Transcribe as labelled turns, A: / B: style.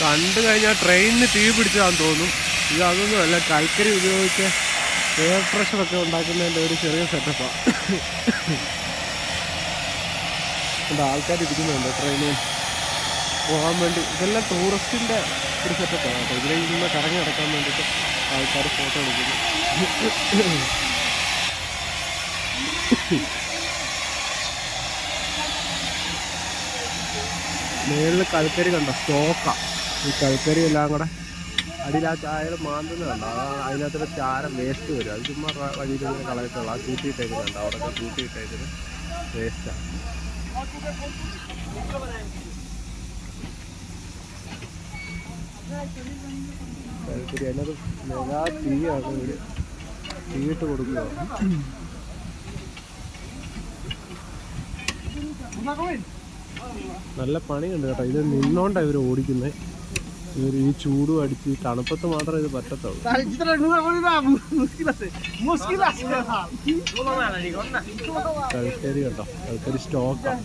A: കണ്ടു കഴിഞ്ഞാൽ ട്രെയിനിന് തീ പിടിച്ചതാന്ന് തോന്നും. ഇത് അതൊന്നുമല്ല, കൽക്കരി ഉപയോഗിച്ച് എയർ പ്രഷറൊക്കെ ഉണ്ടാക്കുന്നതിൻ്റെ ഒരു ചെറിയ സെറ്റപ്പാണ്. എന്താ ആൾക്കാർ ഇരിക്കുന്നുണ്ട് ട്രെയിനിൽ പോകാൻ വേണ്ടി. ഇതെല്ലാം ടൂറിസ്റ്റിൻ്റെ ഒരു സെറ്റപ്പാണ് കേട്ടോ. ഇതിലെ ഇന്ന് കറങ്ങി നടക്കാൻ വേണ്ടിയിട്ട് ആൾക്കാർ ഫോട്ടോ എടുക്കുന്നു. മേളിൽ കൽക്കരി കണ്ടോ, സ്റ്റോക്കാണ്. ഈ കൽക്കരി എല്ലാം കൂടെ അടിയിൽ ആ ചായകൾ മാന്തുന്നതുണ്ടോ, അതിനകത്തൊരു ചാരം വേസ്റ്റ് വരും. അത് ചുമ്മാ വഴിയിൽ ഇങ്ങനെ കളയത്തുള്ളൂ. ആ കൂട്ടിയിട്ടേക്കുന്നുണ്ട്, അവിടെയൊക്കെ കൂട്ടിയിട്ടേക്കുന്നത് വേസ്റ്റാണ്. കൽക്കരി അതിനകത്ത് മെഗാ തീയാണ്. ഇവർ തീയിട്ട് കൊടുക്കുക. നല്ല പണിയുണ്ട് കേട്ടോ. ഇത് നിന്നോണ്ടാണ് ഇവർ ഓടിക്കുന്നത്. ഇവർ ഈ ചൂടും അടിച്ച് ഈ തണുപ്പത്ത് മാത്രമേ ഇത് പറ്റത്തുള്ളൂ. കൽക്കരി കേട്ടോ, കൽക്കരി സ്റ്റോക്കാണ്.